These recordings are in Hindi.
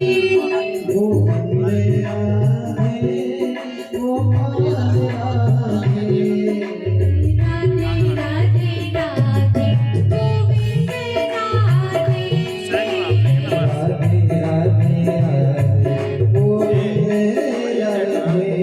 वो मेरा है, वो मेरा है। राधे राधे राधे वो मेरा है।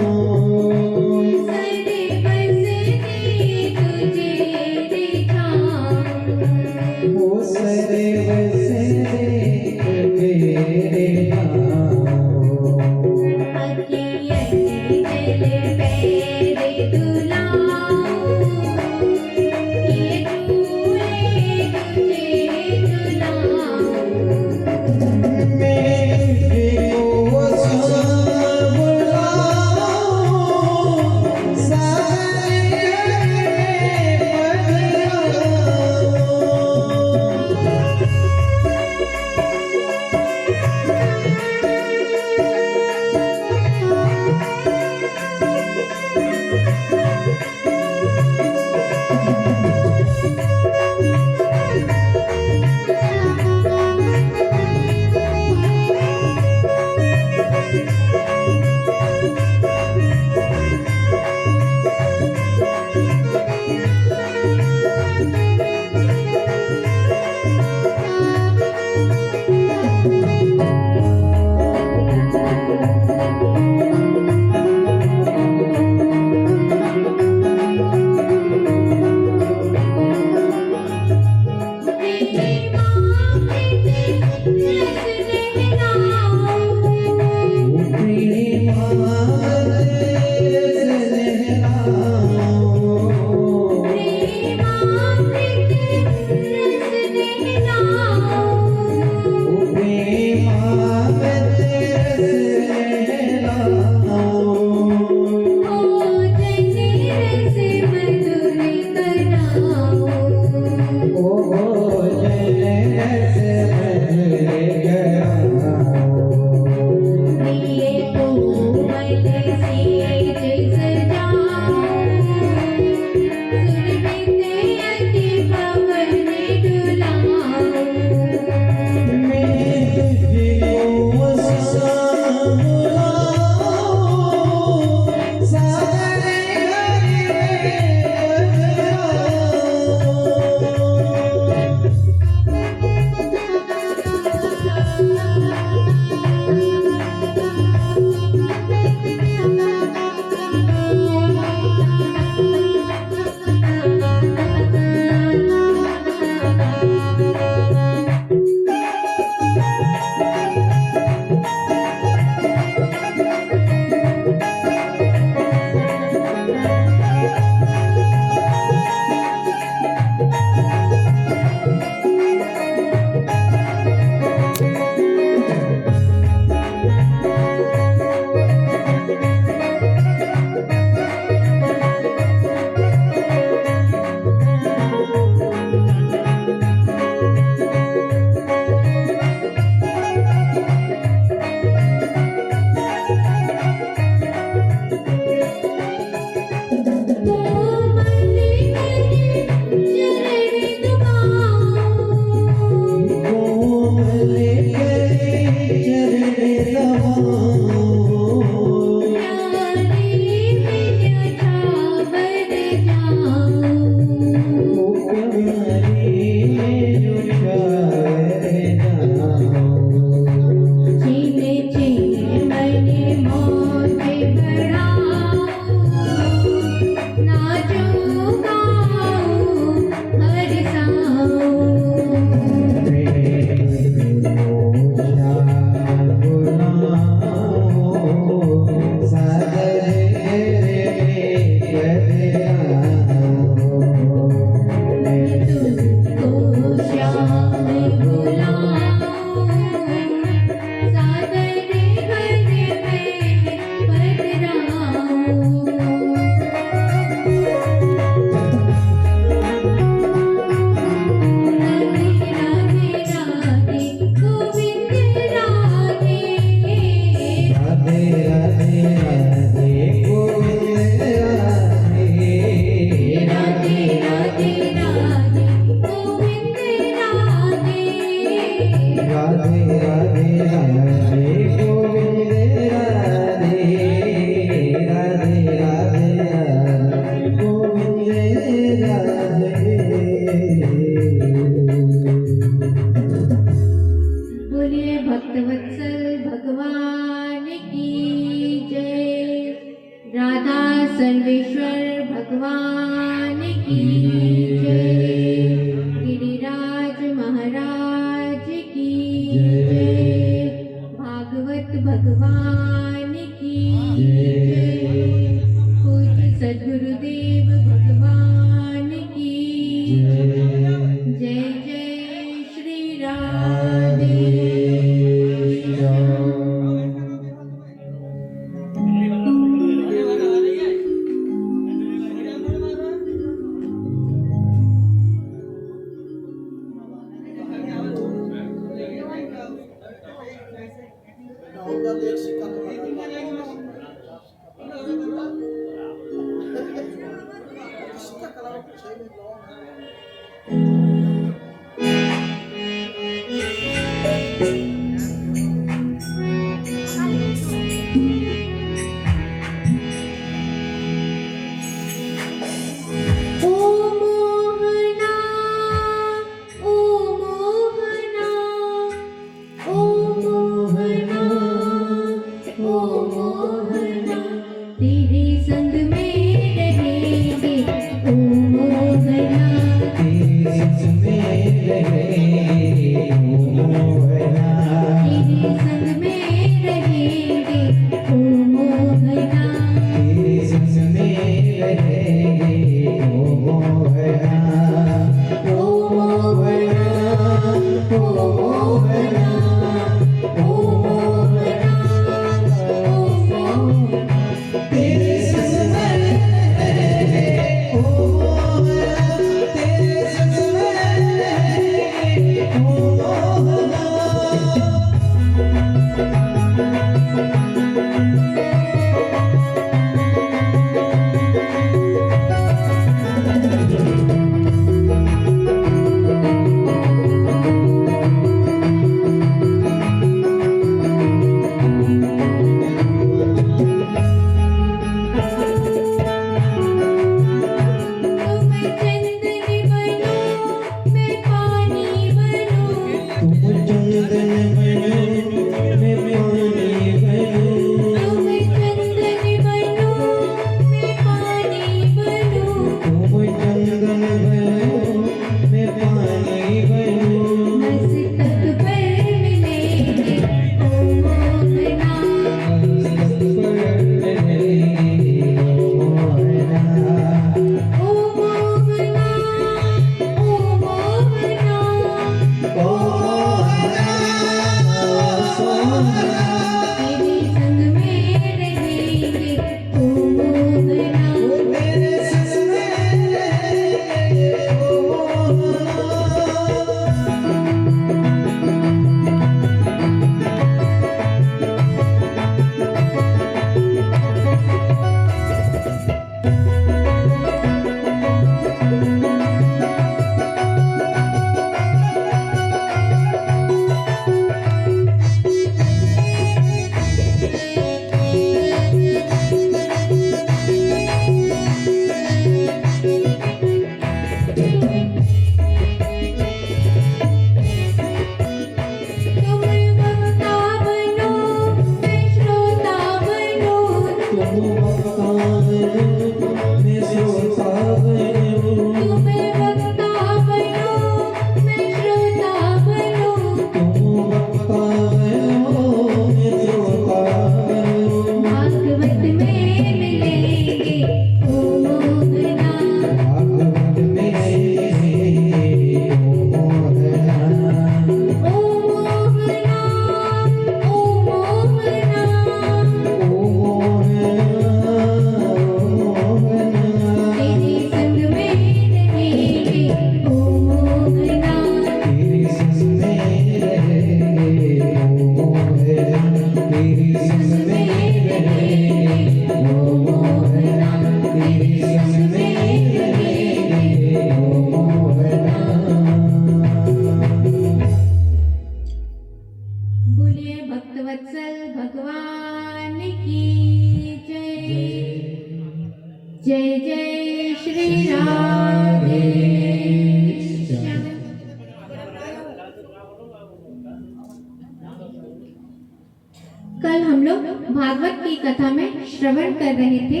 हम लोग भागवत की कथा में श्रवण कर रहे थे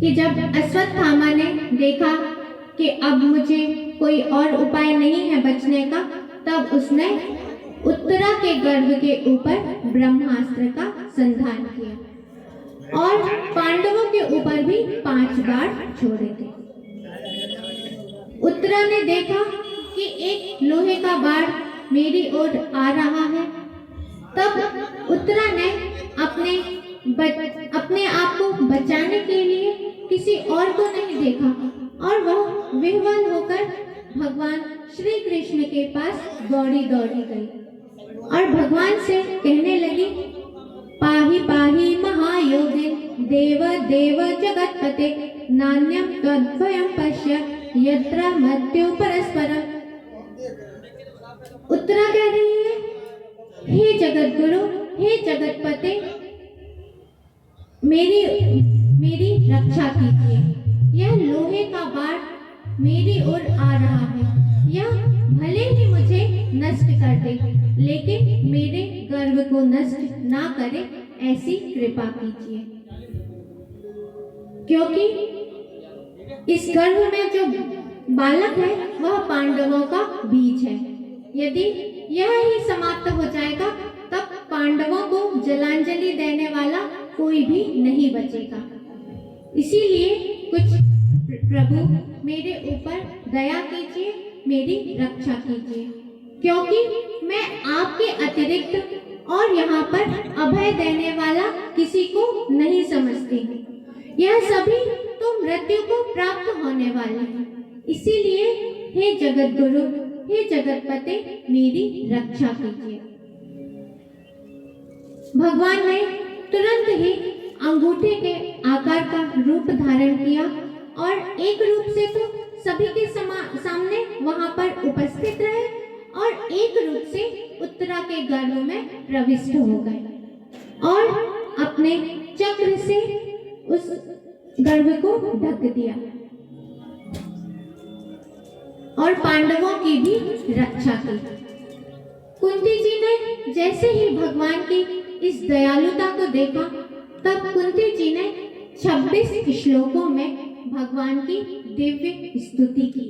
कि जब अश्वत्थामा ने देखा कि अब मुझे कोई और उपाय नहीं है बचने का, तब उसने उत्तरा के गर्भ के ऊपर ब्रह्मास्त्र का संधान किया और पांडवों के ऊपर भी 5 बार छोड़े थे। उत्तरा ने देखा कि एक लोहे का बाण मेरी ओर आ रहा है। तब उत्तरा ने अपने आप को बचाने के लिए किसी और को नहीं देखा और वह विह्वल होकर भगवान श्री कृष्ण के पास दौड़ी गई और भगवान से कहने लगी, पाहि पाहि महायोगे देव देव जगत्पते नान्यम तद्वयं पश्य यत्र मृत्यु परस्परम। उत्तरा कह रही है, हे जगत गुरु, हे जगतपते, मेरी रक्षा कीजिए। यह लोहे का बाण मेरी ओर आ रहा है, यह भले ही मुझे नष्ट कर दे, लेकिन मेरे गर्व को नष्ट ना करे, ऐसी कृपा कीजिए। क्योंकि इस गर्भ में जो बालक है वह पांडवों का बीज है। यदि यह ही समाप्त हो जाएगा तब पांडवों को जलांजलि देने वाला कोई भी नहीं बचेगा। इसीलिए कुछ प्रभु मेरे ऊपर दया कीजिए, मेरी रक्षा कीजिए, क्योंकि मैं आपके अतिरिक्त और यहाँ पर अभय देने वाला किसी को नहीं समझती। यह सभी तो मृत्यु को प्राप्त होने वाले हैं। इसीलिए हे जगत गुरु, हे जगतपते, मेरी रक्षा कीजिए। भगवान ने तुरंत ही अंगूठे के आकार का रूप धारण किया और एक रूप से तो सभी के सामने वहां पर उपस्थित रहे और एक रूप से उत्तरा के गर्भ में प्रविष्ट हो गए और अपने चक्र से उस गर्भ को ढक दिया और पांडवों की भी रक्षा की। कुंती जी ने जैसे ही भगवान की इस दयालुता को देखा, तब कुंती जी ने 26 श्लोकों में भगवान की दिव्य स्तुति की।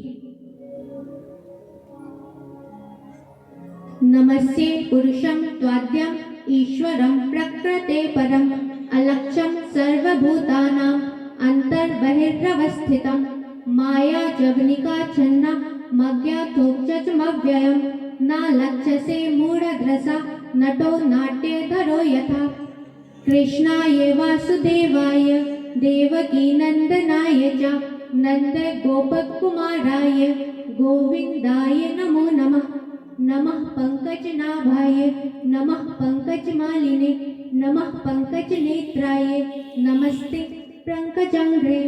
नमस्ते पुरुषं त्वाद्यं ईश्वरं प्रकृते परम अलक्ष्यं सर्वभूतानां अंतर्बहिर्वस्थितं माया जवनिका छन्ना मज्ञातोक्षमव्ययं न लक्ष्यसे मूढद्रसा नटो नाट्यधरो यथा। कृष्णाय वासुदेवाय देवकी नंदनाय च नंद गोपकुमाराय गोविंदाय नमो नमः। नमः पंकजनाभाय नमः पंकजमालिने नमः पंकजनेत्राय नमस्ते पंकजांग्रे।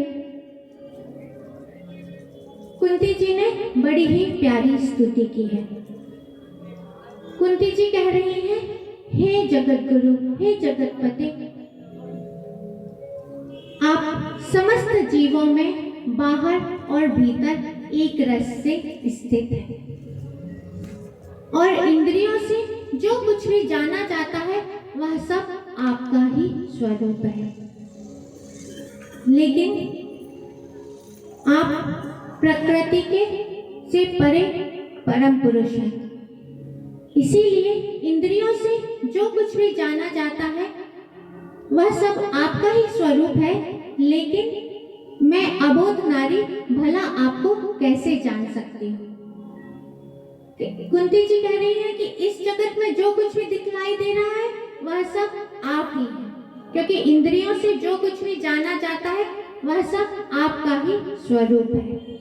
कुंती जी ने बड़ी ही प्यारी स्तुति की है। कुंती जी कह रही हैं, हे जगत गुरु, हे जगतपते, आप समस्त जीवों में बाहर और भीतर एक रस से स्थित हैं और इंद्रियों से जो कुछ भी जाना जाता है वह सब आपका ही स्वरूप है। लेकिन आप प्रकृति के से परे परम पुरुष हैं। इसीलिए इंद्रियों से जो कुछ भी जाना जाता है वह सब आपका ही स्वरूप है, लेकिन मैं अबोध नारी भला आपको कैसे जान सकती हूँ। कुंती जी कह रही है कि इस जगत में जो कुछ भी दिखलाई दे रहा है वह सब आप ही है, क्योंकि इंद्रियों से जो कुछ भी जाना जाता है वह सब आपका ही स्वरूप है।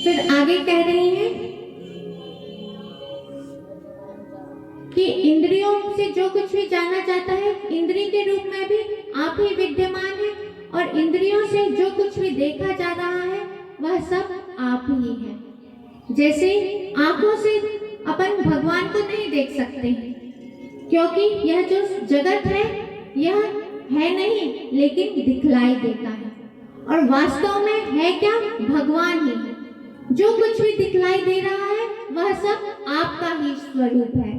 फिर आगे कह रही है कि इंद्रियों से जो कुछ भी जाना जाता है इंद्रिय के रूप में भी आप ही विद्यमान है और इंद्रियों से जो कुछ भी देखा जा रहा है वह सब आप ही है। जैसे आंखों से अपन भगवान को नहीं देख सकते क्योंकि यह जो जगत है यह है नहीं, लेकिन दिखलाई देता है और वास्तव में है क्या, भगवान ही है। जो कुछ भी दिखलाई दे रहा है वह सब आपका ही स्वरूप है।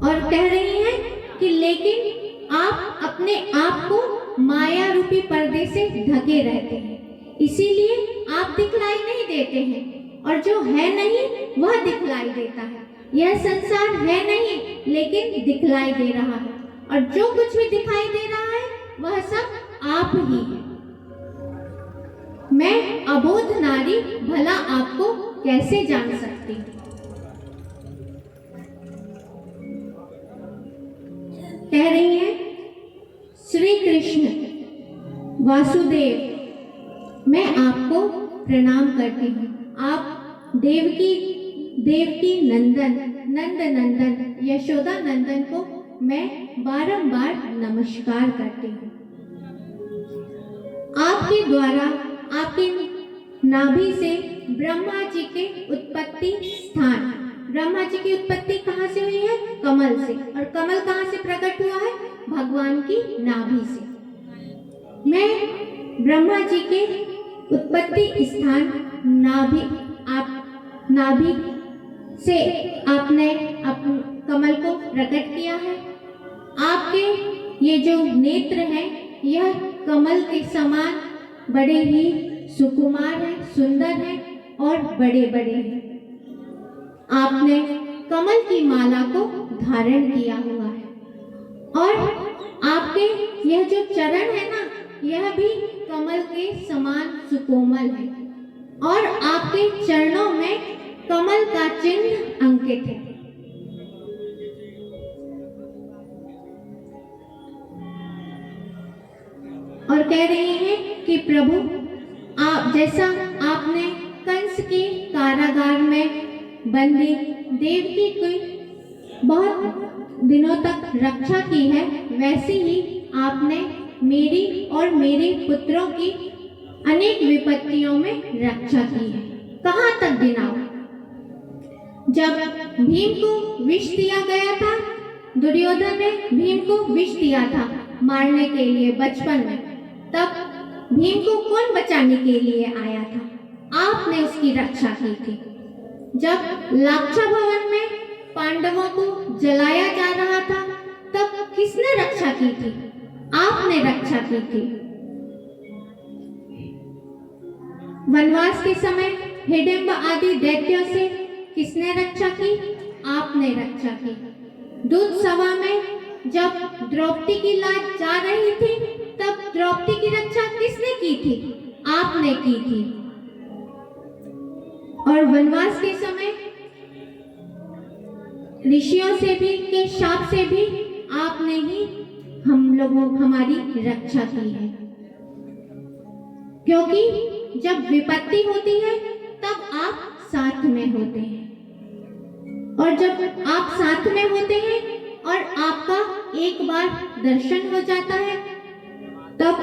और कह रही हैं कि लेकिन आप अपने आप को माया रूपी पर्दे से ढके रहते हैं, इसीलिए आप दिखलाई नहीं देते हैं, और जो है नहीं वह दिखलाई देता है। यह संसार है नहीं लेकिन दिखलाई दे रहा है, और जो कुछ भी दिखाई दे रहा है वह सब आप ही है। मैं अबोध नारी भला आपको कैसे जान सकती हूँ। कह रही हैं श्री कृष्ण वासुदेव, मैं आपको प्रणाम करती हूँ। आप देवकी नंदन, नंद नंदन, यशोदा नंदन को मैं बारंबार नमस्कार करती हूँ। आपके द्वारा, आपके नाभि से ब्रह्मा जी के उत्पत्ति स्थान, ब्रह्मा जी की उत्पत्ति कहाँ से हुई है? कमल से। और कमल कहाँ से प्रकट हुआ है? भगवान की नाभि से। मैं ब्रह्मा जी के उत्पत्ति स्थान नाभि से आपने कमल को प्रकट किया है। आपके ये जो नेत्र हैं यह कमल के समान बड़े ही सुकुमार हैं, सुंदर हैं और बड़े बड़े हैं। आपने कमल की माला को धारण किया हुआ है, और आपके यह जो चरण है ना, यह भी कमल के समान सुकोमल है, और आपके चरणों में कमल का चिन्ह अंकित है। और कह रहे हैं कि प्रभु, आप जैसा आपने कंस के कारागार में बंदी देवकी की बहुत दिनों तक रक्षा की है, वैसे ही आपने मेरी और मेरे पुत्रों की अनेक विपत्तियों में रक्षा की है। कहाँ तक गिनाऊं? जब भीम को विष दिया गया था, दुर्योधन ने भीम को विष दिया था मारने के लिए बचपन में, तब भीम को कौन बचाने के लिए आया था? आपने उसकी रक्षा की थी। जब लाक्षा भवन में पांडवों को जलाया जा रहा था, तब किसने रक्षा की थी? आपने रक्षा की थी। वनवास के समय हिडिंब आदि दैत्यों से किसने रक्षा की? आपने रक्षा की। दूध सभा में जब द्रौपदी की लाज जा रही थी, तब द्रौपदी की रक्षा किसने की थी? आपने की थी। और वनवास के समय ऋषियों से भी के शाप से भी आपने ही हमारी रक्षा की है, क्योंकि जब विपत्ति होती है तब आप साथ में होते हैं, और जब आप साथ में होते हैं और आपका एक बार दर्शन हो जाता है, तब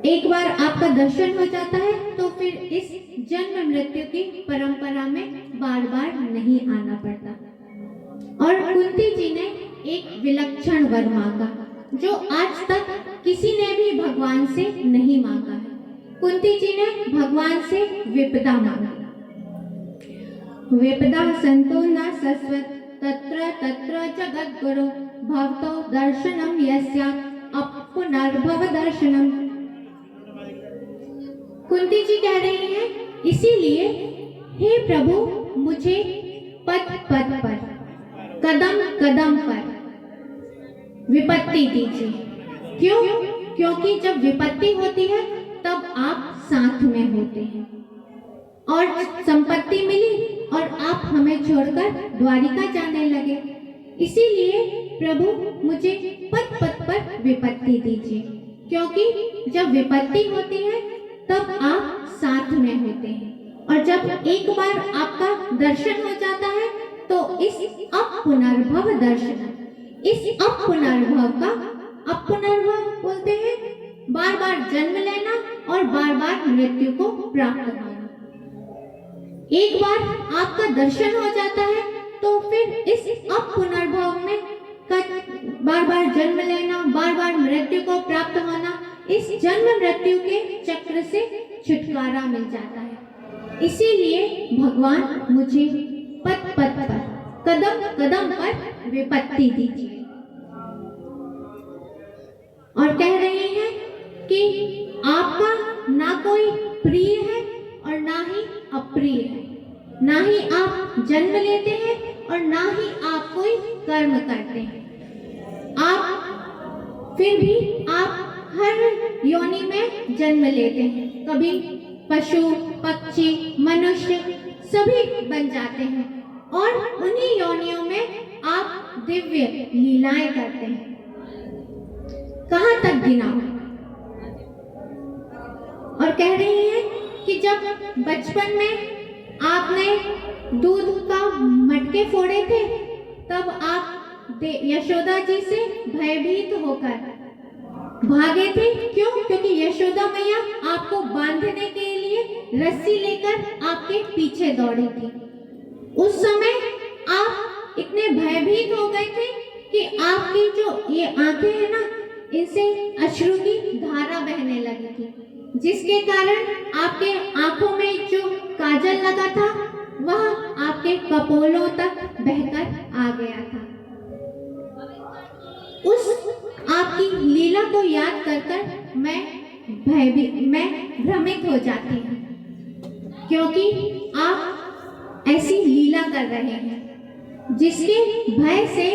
एक बार आपका दर्शन हो जाता है तो फिर इस जन्म मृत्यु की परंपरा में बार बार नहीं आना पड़ता। और कुंती जी ने एक विलक्षण वर मांगा जो आज तक किसी ने भी भगवान से नहीं मांगा है। कुंती जी ने भगवान से विपदा मांगी। विपदा संतो न सस्वत तत्र तत्र जगद्गुरु भवतो दर्शनम यस्या अपपुनर्भव दर्शनम। कुंती जी कह रही हैं, इसीलिए हे प्रभु, मुझे पद पद पर, कदम कदम पर विपत्ति दीजिए। क्यों? क्योंकि जब विपत्ति होती है तब आप साथ में होते हैं, और संपत्ति मिली और आप हमें छोड़कर द्वारिका जाने लगे। इसीलिए प्रभु, मुझे पद पद पर विपत्ति दीजिए, क्योंकि जब विपत्ति होती है तब आप साथ में होते हैं, और जब एक बार आपका दर्शन हो जाता है तो इस अपपुनर्भव दर्शन, इस अपपुनर्भव का, अपपुनर्भव बोलते हैं बार बार जन्म लेना और बार बार मृत्यु को प्राप्त होना। एक बार आपका दर्शन हो जाता है तो फिर इस अपपुनर्भव में बार बार जन्म लेना, बार बार मृत्यु को प्राप्त होना, इस जन्म मृत्यु के चक्र से छुटकारा मिल जाता है। इसीलिए भगवान मुझे पद पद पर, कदम कदम पर विपत्ति दीजिए। और कह रहे हैं कि आपका ना कोई प्रिय है और ना ही अप्रिय है, ना ही आप जन्म लेते हैं और ना ही आप कोई कर्म करते हैं। आप फिर भी आप हर योनि में जन्म लेते हैं, कभी पशु पक्षी मनुष्य सभी बन जाते हैं और उन्हीं योनियों में आप दिव्य लीलाएं करते हैं। कहाँ तक गिनाऊं? और कह रही है कि जब बचपन में आपने दूध का मटके फोड़े थे तब आप यशोदा जी से भयभीत होकर भागे थे। क्यों? क्योंकि यशोदा मैया आपको बांधने के लिए रस्सी लेकर आपके पीछे दौड़ी थी। उस समय आप इतने भयभीत हो गए थे कि आपकी जो ये आंखें हैं ना, इनसे अश्रु की धारा बहने लगी थी, जिसके कारण आपके आंखों में जो काजल लगा था वह आपके कपोलों तक बहकर आ गया था। उस आपकी लीला को याद कर कर मैं भ्रमित हो जाती हूँ, क्योंकि आप ऐसी लीला कर रहे हैं जिसके भय से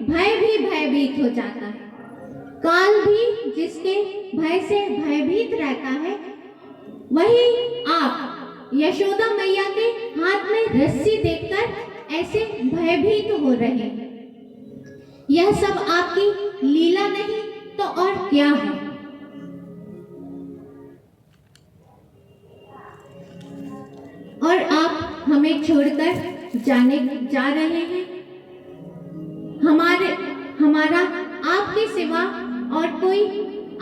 भय भी भयभीत हो जाता है। काल भी जिसके भय से भयभीत रहता है, वही आप यशोदा मैया के हाथ में रस्सी देखकर ऐसे भयभीत हो रहे हैं। यह सब आपकी लीला नहीं तो और क्या है? और आप हमें छोड़कर जा रहे हैं। हमारा आपके सिवा और कोई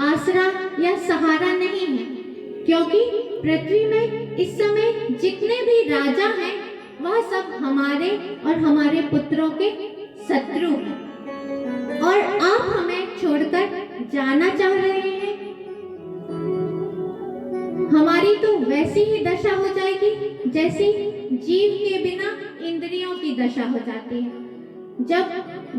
आसरा या सहारा नहीं है, क्योंकि पृथ्वी में इस समय जितने भी राजा हैं वह सब हमारे और हमारे पुत्रों के शत्रु हैं, और आप हमें छोड़कर जाना चाह रहे हैं। हमारी तो वैसी ही दशा हो जाएगी जैसी जीव के बिना इंद्रियों की दशा हो जाती है। जब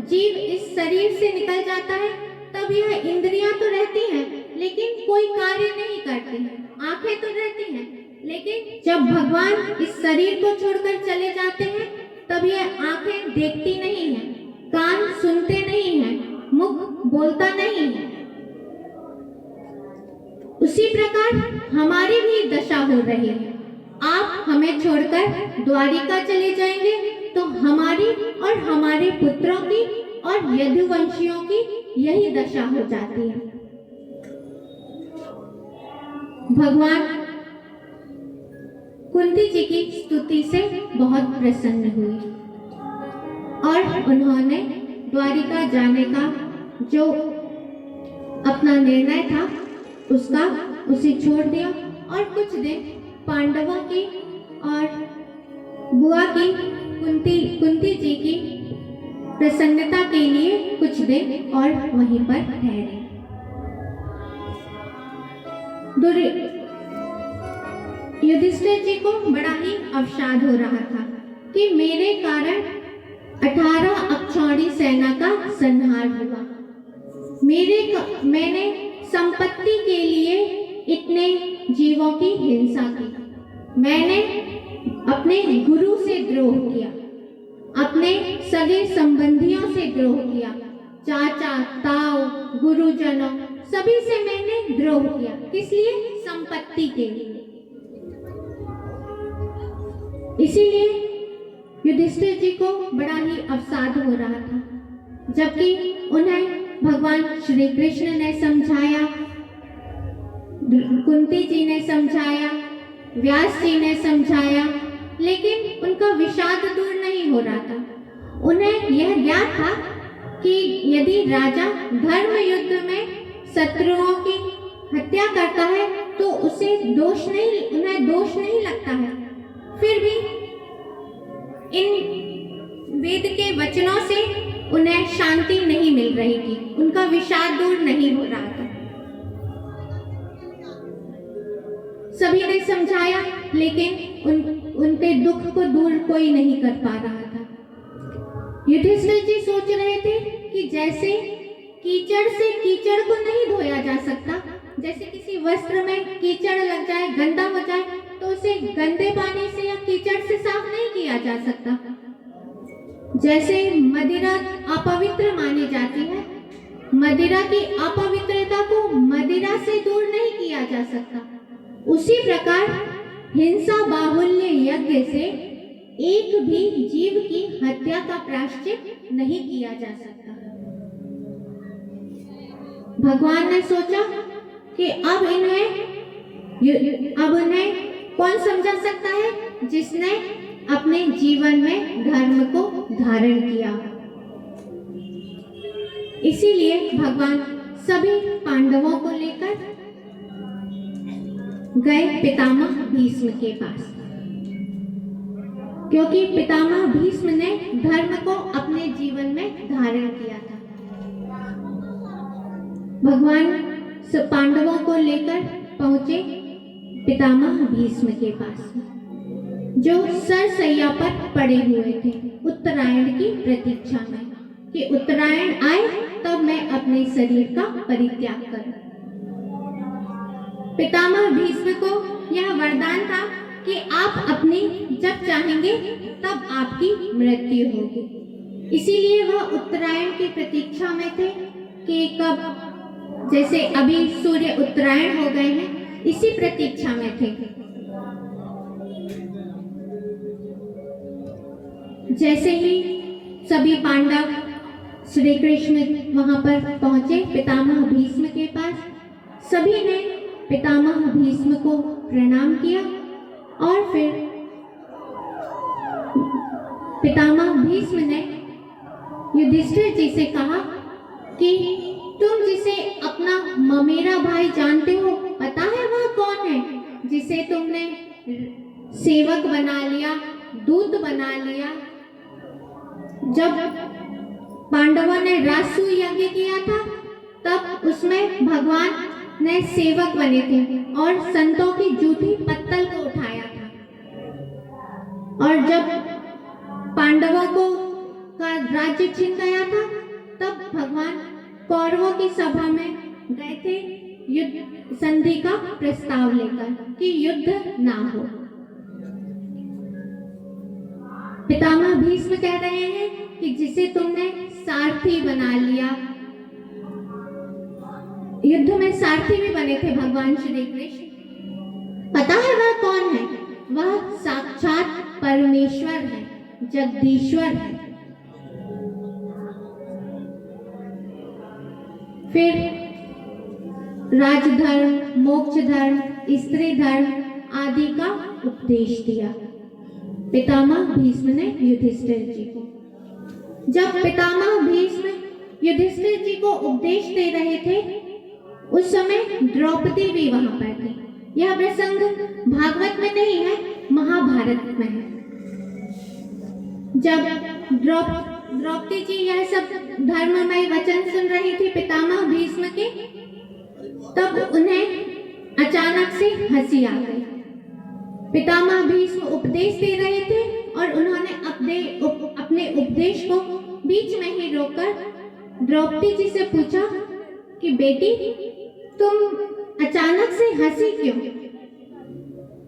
जीव इस शरीर से निकल जाता है तब यह इंद्रियां तो रहती हैं लेकिन कोई कार्य नहीं करती हैं, आंखें तो रहती हैं, लेकिन जब भगवान इस शरीर को छोड़कर चले जाते हैं तब यह आंखें देखती नहीं हैं, कान सुनते नहीं हैं, मुख बोलता नहीं है। उसी प्रकार हमारी भी दशा हो रही है। आप हमें छोड़कर द्वारिका चले जाएंगे तो हमारी और हमारे पुत्रों की और यदुवंशियों की यही दशा हो जाती है। भगवान कुंती जी की स्तुति से बहुत प्रसन्न हुई और उन्होंने द्वारिका जाने का जो अपना निर्णय था उसे छोड़ दिया और कुछ दिन पांडवों की और बुआ की कुंती जी की प्रसन्नता के लिए कुछ दिन और वहीं पर ठहरे। युधिष्ठिर जी को बड़ा ही अवसाद हो रहा था कि मेरे कारण 18 अक्षौणी सेना का संहार हुआ। मैंने संपत्ति के लिए इतने जीवों की हिंसा की, मैंने अपने गुरु से द्रोह किया, अपने सगे संबंधियों से द्रोह किया, चाचा ताऊ गुरुजनों सभी से मैंने द्रोह किया। किस लिए? संपत्ति के लिए। इसीलिए युधिष्ठिर जी को बड़ा ही अवसाद हो रहा था, जबकि उन्हें भगवान श्री कृष्ण ने समझाया, कुंती जी ने समझाया, व्यास जी ने समझाया, लेकिन उनका विषाद दूर नहीं हो रहा था। उन्हें यह ज्ञात था कि यदि राजा धर्म युद्ध में शत्रुओं की हत्या करता है तो उन्हें दोष नहीं लगता है। फिर भी इन वेद के वचनों से उन्हें शांति नहीं मिल रही थी, उनका विषाद दूर नहीं हो रहा था। सभी ने समझाया लेकिन उनके दुख को दूर कोई नहीं कर पा रहा था। युधिष्ठिर जी सोच रहे थे कि जैसे कीचड़ से कीचड़ को नहीं धोया जा सकता, जैसे किसी वस्त्र में कीचड़ लग जाए, गंदा हो जाए, तो उसे गंदे पानी से या कीचड़ से साफ नहीं किया जा सकता। जैसे मदिरा अपवित्र मानी जाती है, मदिरा की अपवित्रता को मदिरा से दूर नहीं किया जा सकता, उसी प्रकार हिंसा बाहुल्य यज्ञ से एक भी जीव की हत्या का प्रायश्चित नहीं किया जा सकता। भगवान ने सोचा कि अब उन्हें कौन समझा सकता है, जिसने अपने जीवन में धर्म को धारण किया। इसीलिए भगवान सभी पांडवों को लेकर गए पितामह भीष्म के पास, क्योंकि पितामह भीष्म ने धर्म को अपने जीवन में धारण किया था। भगवान पांडवों को लेकर पहुंचे पितामह भीष्म के पास, जो सरसैया पर पड़े हुए थे उत्तरायण की प्रतीक्षा में कि उत्तरायण आए तब मैं अपने शरीर का परित्याग करूं। पितामह भीष्म को यह वरदान था कि आप अपनी जब चाहेंगे तब आपकी मृत्यु होगी। इसीलिए वह उत्तरायण की प्रतीक्षा में थे कि कब, जैसे अभी सूर्य उत्तरायण हो गए हैं, इसी प्रतीक्षा में थे। जैसे ही सभी पांडव श्री कृष्ण वहां पर पहुंचे पितामह भीष्म के पास, सभी ने पितामह भीष्म को प्रणाम किया और फिर पितामह भीष्म ने युधिष्ठिर जी से कहा कि तुम जिसे अपना ममेरा भाई जानते हो, पता है वह कौन है जिसे तुमने सेवक बना लिया, दूत बना लिया। जब पांडवों ने रासु यज्ञ किया था तब उसमें भगवान ने सेवक बने थे और संतों की जूठी पत्तल को उठाया था। और जब पांडवों को का राज्य छिन गया था तब भगवान कौरवों की सभा में गए थे युद्ध संधि का प्रस्ताव लेकर कि युद्ध ना हो। पितामह भीष्म कह रहे हैं कि जिसे तुमने सारथी बना लिया, युद्ध में सारथी भी बने थे भगवान श्री कृष्ण, पता है वह कौन है? वह साक्षात परमेश्वर है, जगदीश्वर है। फिर राजधर्म, मोक्ष धर्म, स्त्री धर्म आदि का उपदेश दिया पितामह भीष्म ने युधिष्ठिर जी को। जब पितामह भीष्म युधिष्ठिर जी को उपदेश दे रहे थे, उस समय द्रौपदी भी वहां पर थी। यह प्रसंग भागवत में नहीं है, महाभारत में है। जब द्रौपदी जी यह सब धर्ममय वचन सुन रही थी पितामह भीष्म के, तब उन्हें अचानक से हंसी आ गई। पितामह भीष्म उपदेश दे रहे थे और उन्होंने अपने उपदेश को बीच में ही रोककर द्रौपदी जी से पूछा कि बेटी, तुम अचानक से हंसी क्यों?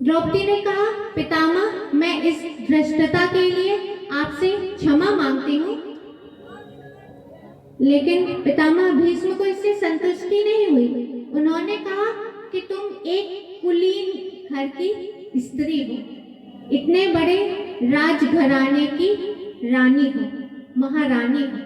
द्रौपदी ने कहा, पितामह, मैं इस भ्रष्टता के लिए आपसे क्षमा मांगती हूँ। लेकिन पितामह भीष्म को इससे संतुष्टि नहीं हुई। उन्होंने कहा कि तुम एक कुलीन घर की स्त्री हो, इतने बड़े राजघराने की रानी हो, महारानी हो,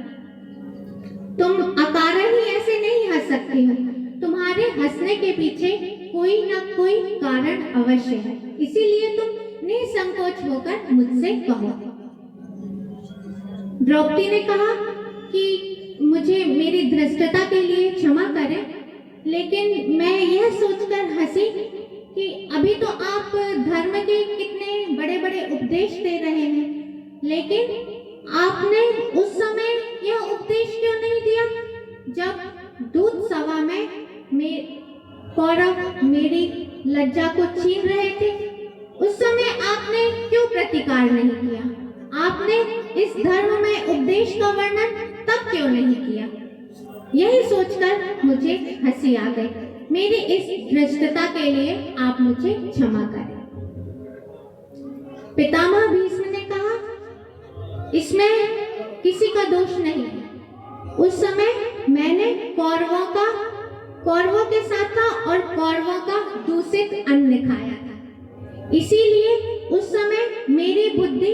तुम अकारण ही ऐसे नहीं हंस सकती हो। तुम्हारे हंसने के पीछे कोई ना कोई कारण अवश्य है, इसीलिए तुम निसंकोच होकर मुझसे कहो। द्रौपदी ने कहा कि मुझे मेरी धृष्टता के लिए क्षमा करें, लेकिन मैं यह सोचकर हंसी कि अभी तो आप धर्म के कितने बड़े बड़े उपदेश दे रहे हैं, लेकिन आपने उस समय यह उपदेश क्यों नहीं दिया जब दूत सभा में कौरव मेरी लज्जा को छीन रहे थे? उस समय आपने क्यों प्रतिकार नहीं किया? आपने इस धर्म में उपदेश का वर्णन तब क्यों नहीं किया? यही सोचकर मुझे हंसी आ गई। मेरी इस धृष्टता के लिए आप मुझे क्षमा करें। पितामह भीष्म ने कहा, इसमें किसी का दोष नहीं है। उस समय मैंने कौरवों के साथ था और कौरवों का दूषित अन्न खाया था, इसीलिए उस समय मेरी बुद्धि,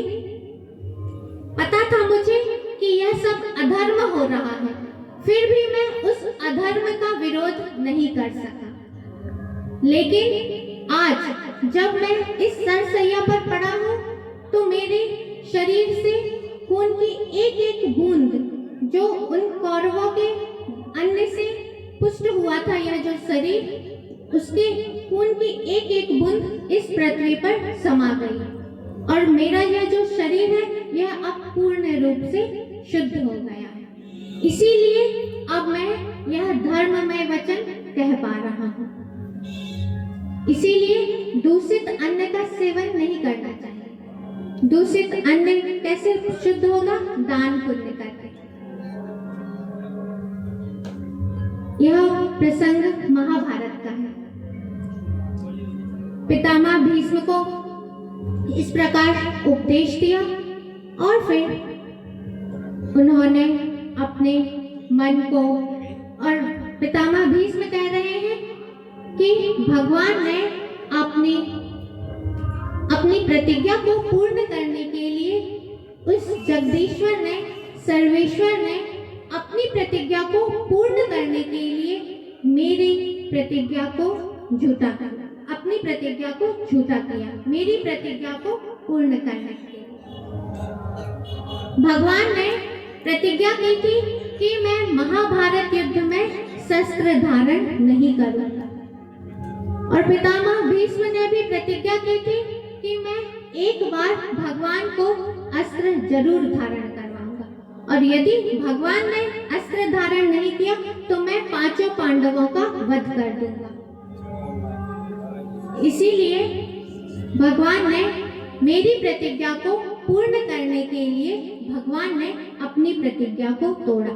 पता था मुझे कि यह सब अधर्म हो रहा है, फिर भी मैं उस अधर्म का विरोध नहीं कर सका। लेकिन आज जब मैं इस सरसैया पर पड़ा हूँ तो मेरे शरीर से खून की एक एक बूंद जो उन कौरवों के अन्न से पुष्ट हुआ था, यह जो शरीर, उसके खून की एक एक बूंद इस पृथ्वी पर समा गई और मेरा यह जो शरीर है यह अब पूर्ण रूप से शुद्ध हो गया है। इसीलिए अब मैं यह धर्ममय वचन कह पा रहा हूँ। इसीलिए दूषित अन्न का सेवन नहीं करना चाहिए। दूषित अन्न कैसे शुद्ध होगा? दान पुण्य करके। यह प्रसंग महाभारत का है। पितामह भीष्म को इस प्रकार उपदेश दिया और फिर उन्होंने अपने मन को, और पितामह भीष्म कह रहे हैं कि भगवान ने अपनी प्रतिज्ञा को पूर्ण करने के लिए उस जगदीश्वर ने, सर्वेश्वर ने अपनी प्रतिज्ञा को पूर्ण करने के लिए मेरी प्रतिज्ञा को झूठा किया, अपनी प्रतिज्ञा को झूठा किया, मेरी प्रतिज्ञा को पूर्ण करने के लिए। भगवान ने प्रतिज्ञा की थी कि मैं महाभारत युद्ध में शस्त्र धारण नहीं करूंगा, और पितामह भीष्म ने भी प्रतिज्ञा की थी कि मैं एक बार भगवान को अस्त्र जरूर धारण करवाऊंगा, और यदि भगवान ने अस्त्र धारण नहीं किया तो मैं 5 पांडवों का वध कर दूंगा। इसीलिए भगवान ने मेरी प्रतिज्ञा को पूर्ण करने के लिए भगवान ने अपनी प्रतिज्ञा को तोड़ा।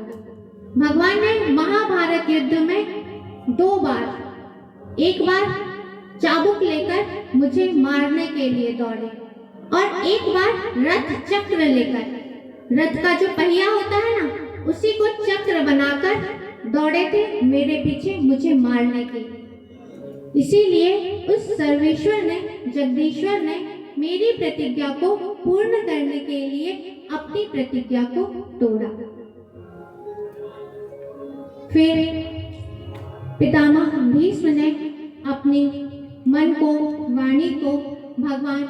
भगवान ने महाभारत युद्ध में 2 बार, एक बार चाबुक लेकर मुझे मारने के लिए दौड़े और एक बार रथ चक्र लेकर, रथ का जो पहिया होता है ना, उसी को चक्र बनाकर दौड़े थे मेरे पीछे मुझे मारने के लिए। इसीलिए उस सर्वेश्वर ने, जगदीश्वर ने मेरी प्रतिज्ञा को पूर्ण करने के लिए अपनी प्रतिज्ञा को तोड़ा। फिर पितामह भीष्म ने अपनी मन को, वाणी को भगवान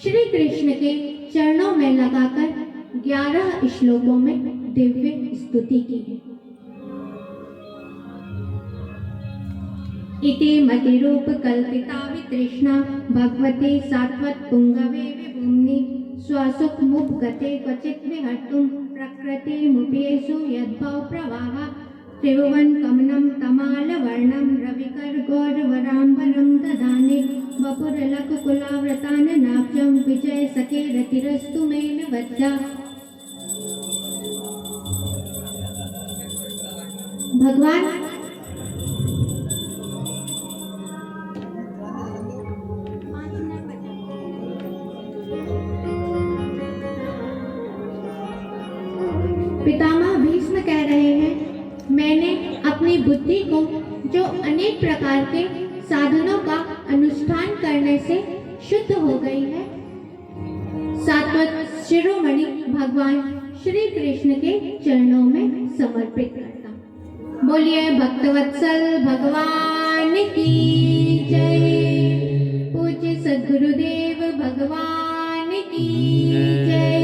श्री कृष्ण के चरणों में लगाकर 11 श्लोकों में दिव्य स्तुति की है। इति मतिरूप कल्पिता वितृष्णा भगवते सात्वत पुंगवे विभुम्नि स्वसुख मुपगते क्वचित् विहर्तुं प्रकृति मुपेषु यद्भव प्रवाह त्रिभुवन कमनं तमालवर्णं रविकर गौरवराम्बरं ददाने वपुरलक कुलाव्रतान नाब्जं विजय सखे रतिरस्तु मेन वज्जा। भगवान पितामह भीष्म कह रहे हैं, मैंने अपनी बुद्धि को जो अनेक प्रकार के साधनों का अनुष्ठान करने से शुद्ध हो गई है, सात्वत शिरोमणि भगवान श्री कृष्ण के चरणों में समर्पित करता हूं। बोलिए भक्तवत्सल भगवान की जय। पूज्य सद्गुरुदेव भगवान की जय।